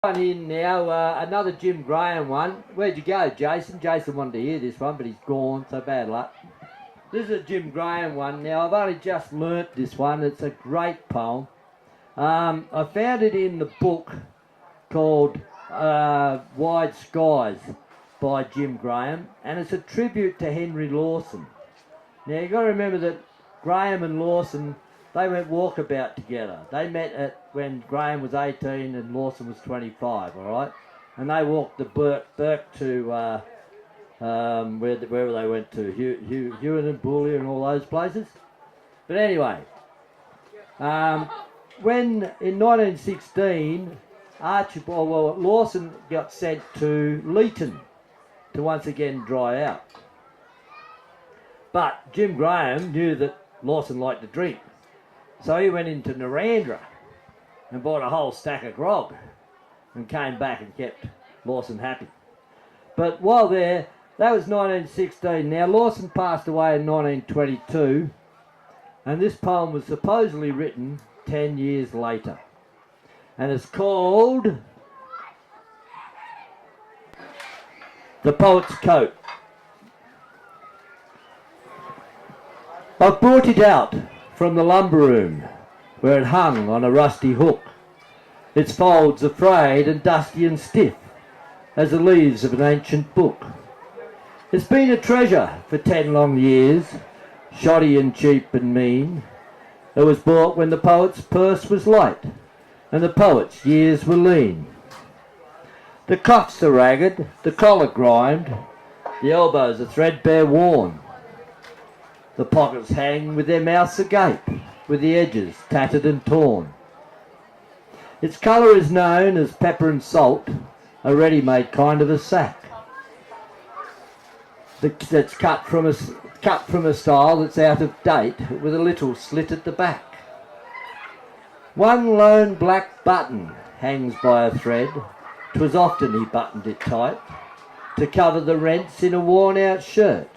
One in now, another Jim Graham one. Where'd you go, Jason? Jason wanted to hear this one, but he's gone, so bad luck. This is a Jim Graham one. Now, I've only just learnt this one. It's a great poem. I found it in the book called Wide Skies by Jim Graham, and it's a tribute to Henry Lawson. Now, you've got to remember that Graham and Lawson, they went walkabout together. They met when Graham was 18 and Lawson was 25, all right? And they walked the Burke to wherever they went to, Hewan and Boulia and all those places. But anyway, when in 1916, Lawson got sent to Leeton to once again dry out. But Jim Graham knew that Lawson liked to drink. So he went into Narandra and bought a whole stack of grog and came back and kept Lawson happy. But while there, that was 1916. Now, Lawson passed away in 1922, and this poem was supposedly written 10 years later. And it's called The Poet's Coat. I've brought it out from the lumber room, where it hung on a rusty hook. Its folds are frayed and dusty and stiff as the leaves of an ancient book. It's been a treasure for 10 long years, shoddy and cheap and mean. It was bought when the poet's purse was light and the poet's years were lean. The cuffs are ragged, the collar grimed, the elbows are threadbare worn. The pockets hang with their mouths agape, with the edges tattered and torn. Its colour is known as pepper and salt, a ready-made kind of a sack that's cut from a style that's out of date, with a little slit at the back. One lone black button hangs by a thread. 'Twas often he buttoned it tight to cover the rents in a worn-out shirt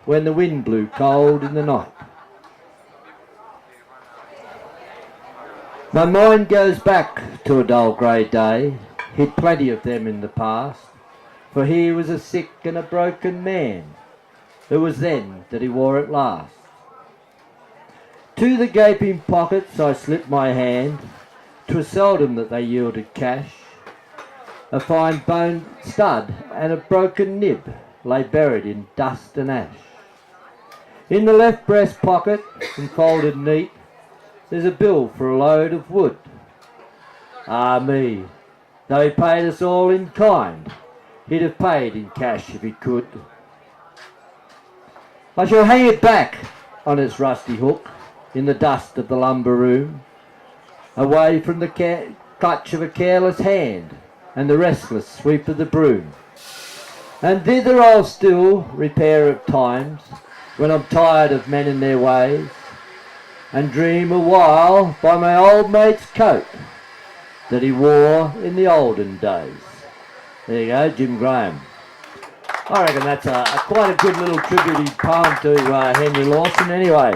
when the wind blew cold in the night. My mind goes back to a dull grey day, hid plenty of them in the past, for he was a sick and a broken man. It was then that he wore it last. To the gaping pockets I slipped my hand. 'Twas seldom that they yielded cash. A fine bone stud and a broken nib lay buried in dust and ash. In the left breast pocket, enfolded neat, there's a bill for a load of wood. Ah me, though he paid us all in kind, he'd have paid in cash if he could. I shall hang it back on its rusty hook in the dust of the lumber room, away from the clutch of a careless hand and the restless sweep of the broom. And thither I'll still repair at times, when I'm tired of men and their ways, and dream a while by my old mate's coat that he wore in the olden days. There you go, Jim Graham. I reckon that's quite a good little tribute poem to Henry Lawson anyway.